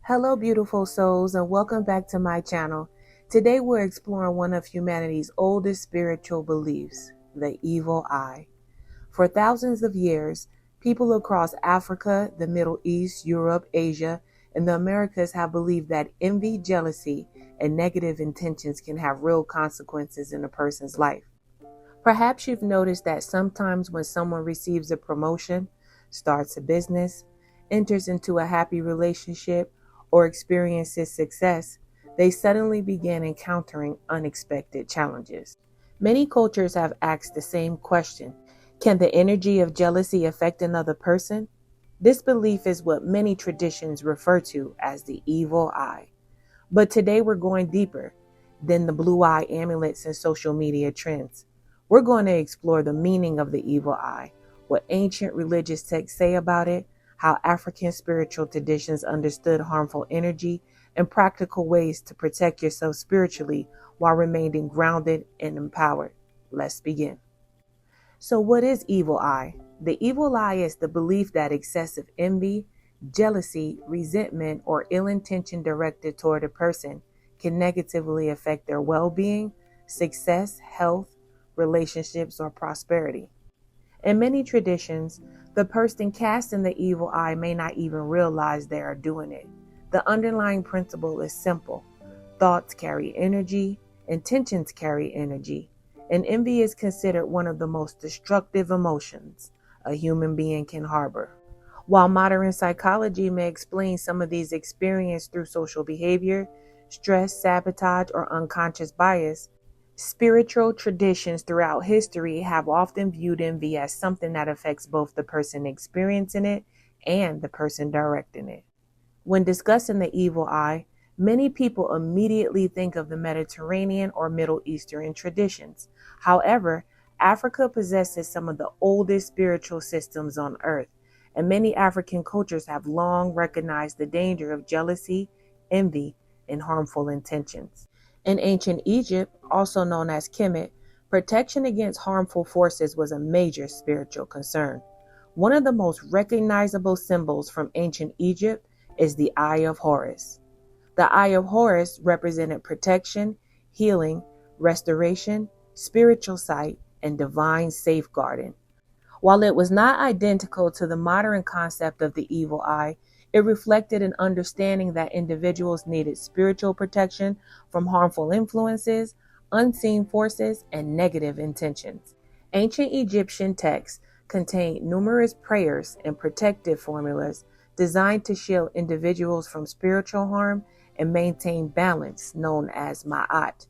Hello, beautiful souls, and welcome back to my channel. Today, we're exploring one of humanity's oldest spiritual beliefs, the evil eye. For thousands of years, people across Africa, the Middle East, Europe, Asia, and the Americas have believed that envy, jealousy, and negative intentions can have real consequences in a person's life. Perhaps you've noticed that sometimes when someone receives a promotion, starts a business, enters into a happy relationship, or experiences success, they suddenly begin encountering unexpected challenges. Many cultures have asked the same question: can the energy of jealousy affect another person? This belief is what many traditions refer to as the evil eye. But today we're going deeper than the blue eye amulets and social media trends. We're going to explore the meaning of the evil eye, what ancient religious texts say about it, how African spiritual traditions understood harmful energy, and practical ways to protect yourself spiritually while remaining grounded and empowered. Let's begin. So, what is evil eye? The evil eye is the belief that excessive envy, jealousy, resentment, or ill intention directed toward a person can negatively affect their well being, success, health, relationships, or prosperity. In many traditions, the person casting the evil eye may not even realize they are doing it. The underlying principle is simple: thoughts carry energy, intentions carry energy, and envy is considered one of the most destructive emotions a human being can harbor. While modern psychology may explain some of these experiences through social behavior, stress, sabotage, or unconscious bias, spiritual traditions throughout history have often viewed envy as something that affects both the person experiencing it and the person directing it. When discussing the evil eye, many people immediately think of the Mediterranean or Middle Eastern traditions. However, Africa possesses some of the oldest spiritual systems on earth, and many African cultures have long recognized the danger of jealousy, envy, and harmful intentions. In ancient Egypt, also known as Kemet, protection against harmful forces was a major spiritual concern. One of the most recognizable symbols from ancient Egypt is the Eye of Horus. The Eye of Horus represented protection, healing, restoration, spiritual sight, and divine safeguarding. While it was not identical to the modern concept of the evil eye, it reflected an understanding that individuals needed spiritual protection from harmful influences, unseen forces, and negative intentions. Ancient Egyptian texts contain numerous prayers and protective formulas designed to shield individuals from spiritual harm and maintain balance, known as ma'at.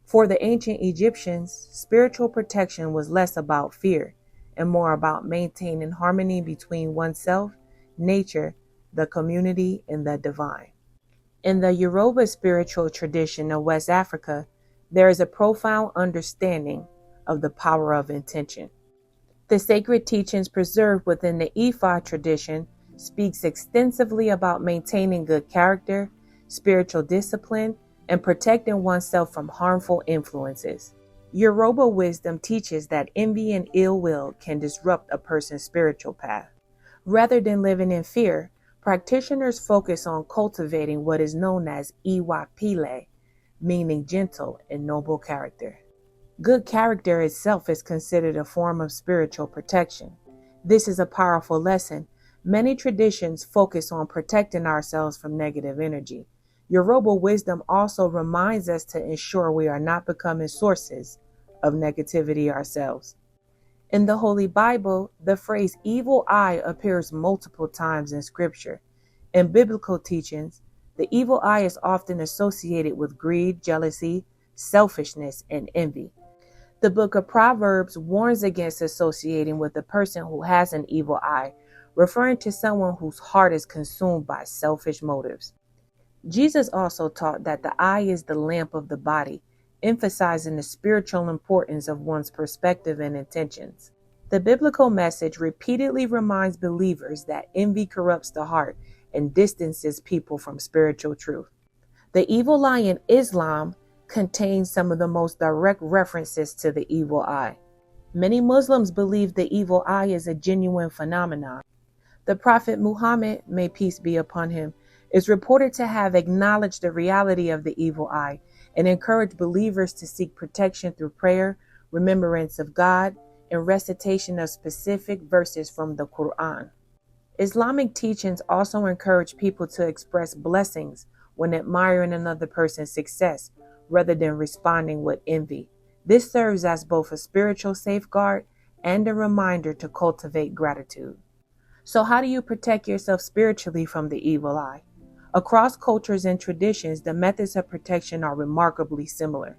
For the ancient Egyptians, spiritual protection was less about fear and more about maintaining harmony between oneself, nature, the community, and the divine. In the Yoruba spiritual tradition of West Africa, there is a profound understanding of the power of intention. The sacred teachings preserved within the Ifa tradition speaks extensively about maintaining good character, spiritual discipline, and protecting oneself from harmful influences. Yoruba wisdom teaches that envy and ill will can disrupt a person's spiritual path. Rather than living in fear, practitioners focus on cultivating what is known as iwa pile, meaning gentle and noble character. Good character itself is considered a form of spiritual protection. This is a powerful lesson. Many traditions focus on protecting ourselves from negative energy. Yoruba wisdom also reminds us to ensure we are not becoming sources of negativity ourselves. In the Holy Bible, the phrase evil eye appears multiple times in Scripture. In biblical teachings, the evil eye is often associated with greed, jealousy, selfishness, and envy. The book of Proverbs warns against associating with a person who has an evil eye, referring to someone whose heart is consumed by selfish motives. Jesus also taught that the eye is the lamp of the body, emphasizing the spiritual importance of one's perspective and intentions. The biblical message repeatedly reminds believers that envy corrupts the heart and distances people from spiritual truth. The evil eye in Islam contains some of the most direct references to the evil eye. Many Muslims believe the evil eye is a genuine phenomenon. The Prophet Muhammad, may peace be upon him, is reported to have acknowledged the reality of the evil eye and encouraged believers to seek protection through prayer, remembrance of God, and recitation of specific verses from the Quran. Islamic teachings also encourage people to express blessings when admiring another person's success rather than responding with envy. This serves as both a spiritual safeguard and a reminder to cultivate gratitude. So, how do you protect yourself spiritually from the evil eye? Across cultures and traditions, the methods of protection are remarkably similar.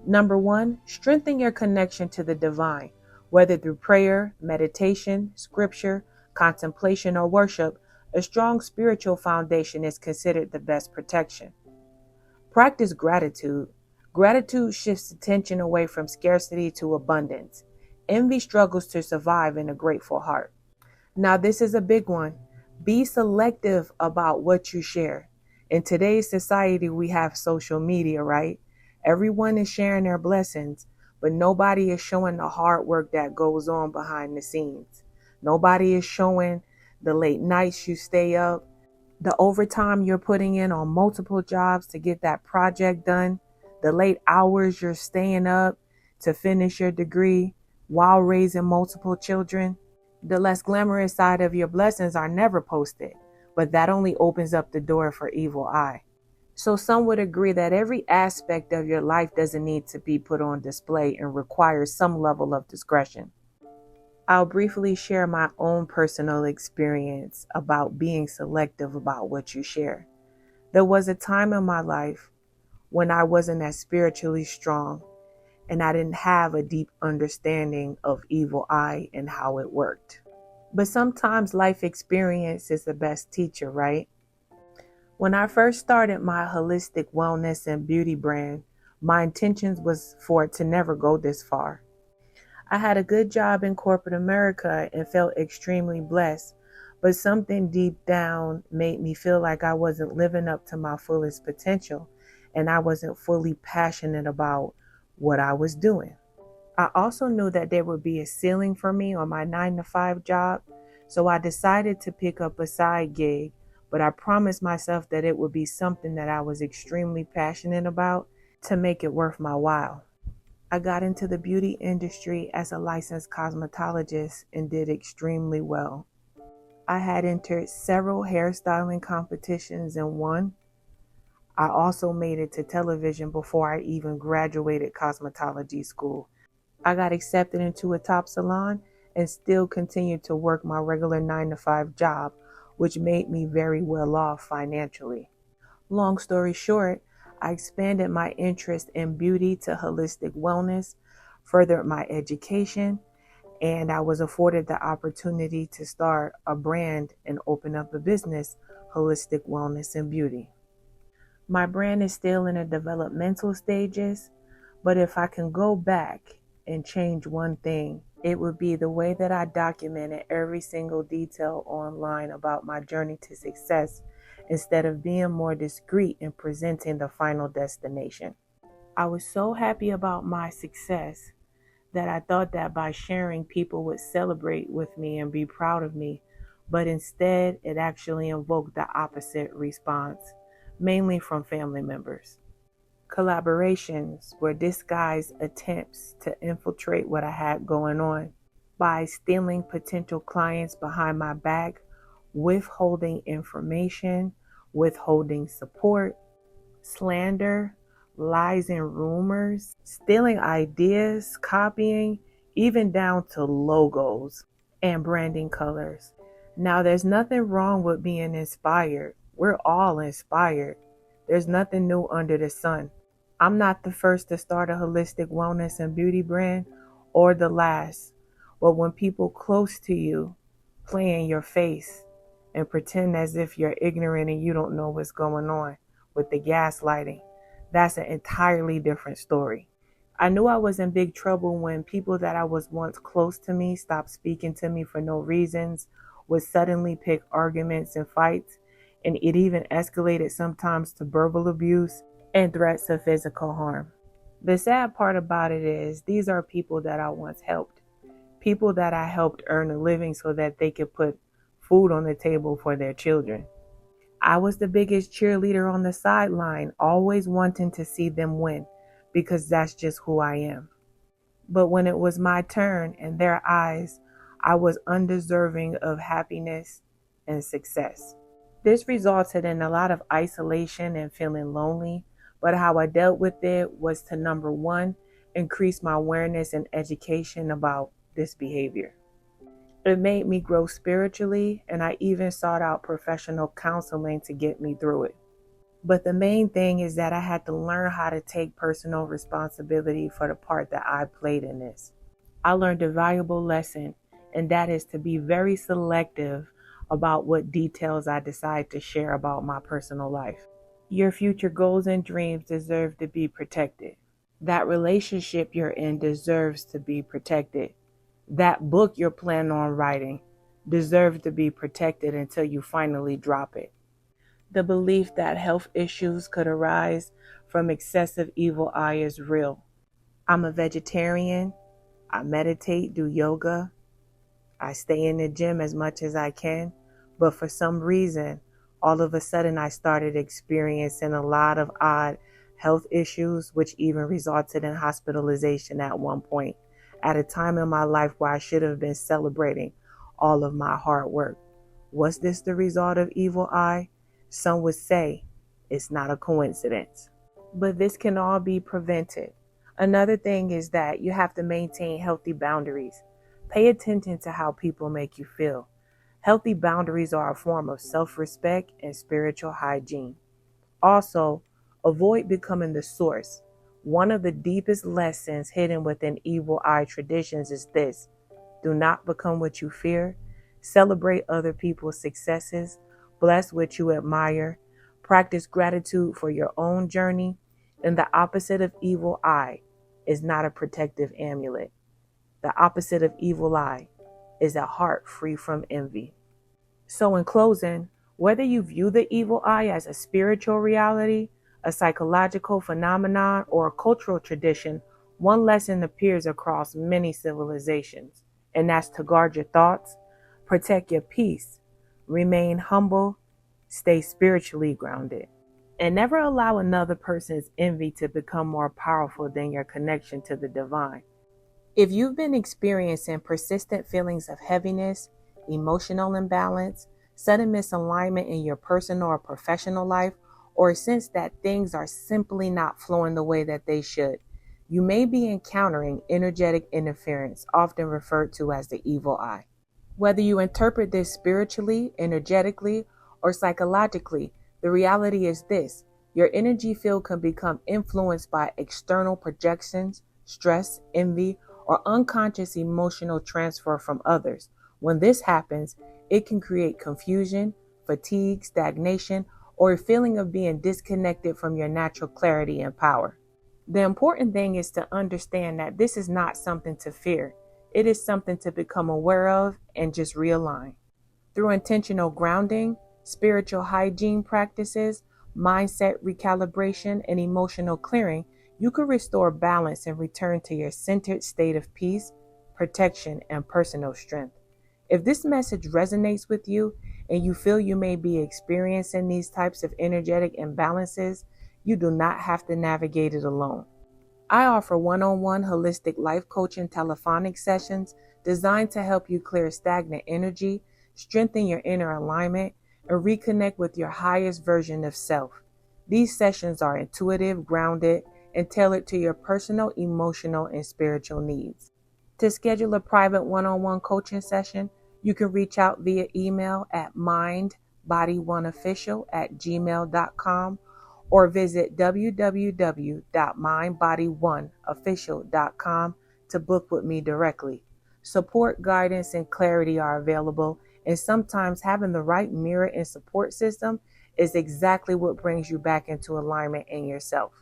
Number one, strengthen your connection to the divine, whether through prayer, meditation, scripture, contemplation, or worship. A strong spiritual foundation is considered the best protection. Practice gratitude. Gratitude shifts attention away from scarcity to abundance. Envy struggles to survive in a grateful heart. Now, this is a big one. Be selective about what you share. In today's society, we have social media, right? Everyone is sharing their blessings, but nobody is showing the hard work that goes on behind the scenes. Nobody is showing the late nights you stay up, the overtime you're putting in on multiple jobs to get that project done, the late hours you're staying up to finish your degree while raising multiple children. The less glamorous side of your blessings are never posted, but that only opens up the door for evil eye. So some would agree that every aspect of your life doesn't need to be put on display and requires some level of discretion. I'll briefly share my own personal experience about being selective about what you share. There was a time in my life when I wasn't as spiritually strong and I didn't have a deep understanding of evil eye and how it worked. But sometimes life experience is the best teacher, right? When I first started my holistic wellness and beauty brand, my intentions was for it to never go this far. I had a good job in corporate America and felt extremely blessed, but something deep down made me feel like I wasn't living up to my fullest potential and I wasn't fully passionate about what I was doing. I also knew that there would be a ceiling for me on my 9-to-5 job, so I decided to pick up a side gig, but I promised myself that it would be something that I was extremely passionate about to make it worth my while. I got into the beauty industry as a licensed cosmetologist and did extremely well. I had entered several hairstyling competitions and won. I also made it to television before I even graduated cosmetology school. I got accepted into a top salon and still continued to work my regular 9-to-5 job, which made me very well off financially. Long story short, I expanded my interest in beauty to holistic wellness, furthered my education, and I was afforded the opportunity to start a brand and open up a business, Holistic Wellness and Beauty. My brand is still in the developmental stages, but if I can go back and change one thing, it would be the way that I documented every single detail online about my journey to success instead of being more discreet in presenting the final destination. I was so happy about my success that I thought that by sharing, people would celebrate with me and be proud of me, but instead it actually invoked the opposite response, mainly from family members. Collaborations were disguised attempts to infiltrate what I had going on by stealing potential clients behind my back, withholding information, withholding support, slander, lies and rumors, stealing ideas, copying, even down to logos and branding colors. Now, there's nothing wrong with being inspired. We're all inspired. There's nothing new under the sun. I'm not the first to start a holistic wellness and beauty brand or the last. But when people close to you play in your face and pretend as if you're ignorant and you don't know what's going on with the gaslighting, that's an entirely different story. I knew I was in big trouble when people that I was once close to me stopped speaking to me for no reasons, would suddenly pick arguments and fights, and it even escalated sometimes to verbal abuse and threats of physical harm. The sad part about it is these are people that I once helped, people that I helped earn a living so that they could put food on the table for their children. I was the biggest cheerleader on the sideline, always wanting to see them win because that's just who I am. But when it was my turn in their eyes, I was undeserving of happiness and success. This resulted in a lot of isolation and feeling lonely, but how I dealt with it was to number one, increase my awareness and education about this behavior. It made me grow spiritually, and I even sought out professional counseling to get me through it. But the main thing is that I had to learn how to take personal responsibility for the part that I played in this. I learned a valuable lesson, and that is to be very selective about what details I decide to share about my personal life. Your future goals and dreams deserve to be protected. That relationship you're in deserves to be protected. That book you're planning on writing deserves to be protected until you finally drop it. The belief that health issues could arise from excessive evil eye is real. I'm a vegetarian. I meditate, do yoga. I stay in the gym as much as I can. But for some reason, all of a sudden I started experiencing a lot of odd health issues, which even resulted in hospitalization at one point, at a time in my life where I should have been celebrating all of my hard work. Was this the result of evil eye? Some would say it's not a coincidence. But this can all be prevented. Another thing is that you have to maintain healthy boundaries. Pay attention to how people make you feel. Healthy boundaries are a form of self-respect and spiritual hygiene. Also, avoid becoming the source. One of the deepest lessons hidden within evil eye traditions is this: do not become what you fear. Celebrate other people's successes. Bless what you admire. Practice gratitude for your own journey. And the opposite of evil eye is not a protective amulet. The opposite of evil eye is a heart free from envy. So in closing, whether you view the evil eye as a spiritual reality, a psychological phenomenon, or a cultural tradition, one lesson appears across many civilizations, and that's to guard your thoughts, protect your peace, remain humble, stay spiritually grounded, and never allow another person's envy to become more powerful than your connection to the divine. If you've been experiencing persistent feelings of heaviness, emotional imbalance, sudden misalignment in your personal or professional life, or sense that things are simply not flowing the way that they should, you may be encountering energetic interference, often referred to as the evil eye. Whether you interpret this spiritually, energetically, or psychologically, the reality is this: your energy field can become influenced by external projections, stress, envy, or unconscious emotional transfer from others. When this happens, it can create confusion, fatigue, stagnation, or a feeling of being disconnected from your natural clarity and power. The important thing is to understand that this is not something to fear. It is something to become aware of and just realign. Through intentional grounding, spiritual hygiene practices, mindset recalibration, and emotional clearing, you can restore balance and return to your centered state of peace, protection, and personal strength. If this message resonates with you and you feel you may be experiencing these types of energetic imbalances, you do not have to navigate it alone. I offer one-on-one holistic life coaching telephonic sessions designed to help you clear stagnant energy, strengthen your inner alignment, and reconnect with your highest version of self. These sessions are intuitive, grounded, and tailored to your personal, emotional, and spiritual needs. To schedule a private one-on-one coaching session, you can reach out via email at mindbody1official@gmail.com or visit www.mindbody1official.com to book with me directly. Support, guidance, and clarity are available, and sometimes having the right mirror and support system is exactly what brings you back into alignment in yourself.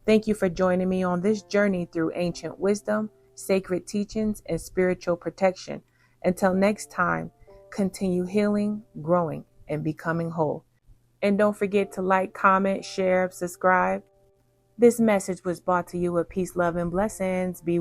Thank you for joining me on this journey through ancient wisdom, sacred teachings, and spiritual protection. Until next time, continue healing, growing, and becoming whole. And don't forget to like, comment, share, subscribe. This message was brought to you with peace, love, and blessings. Be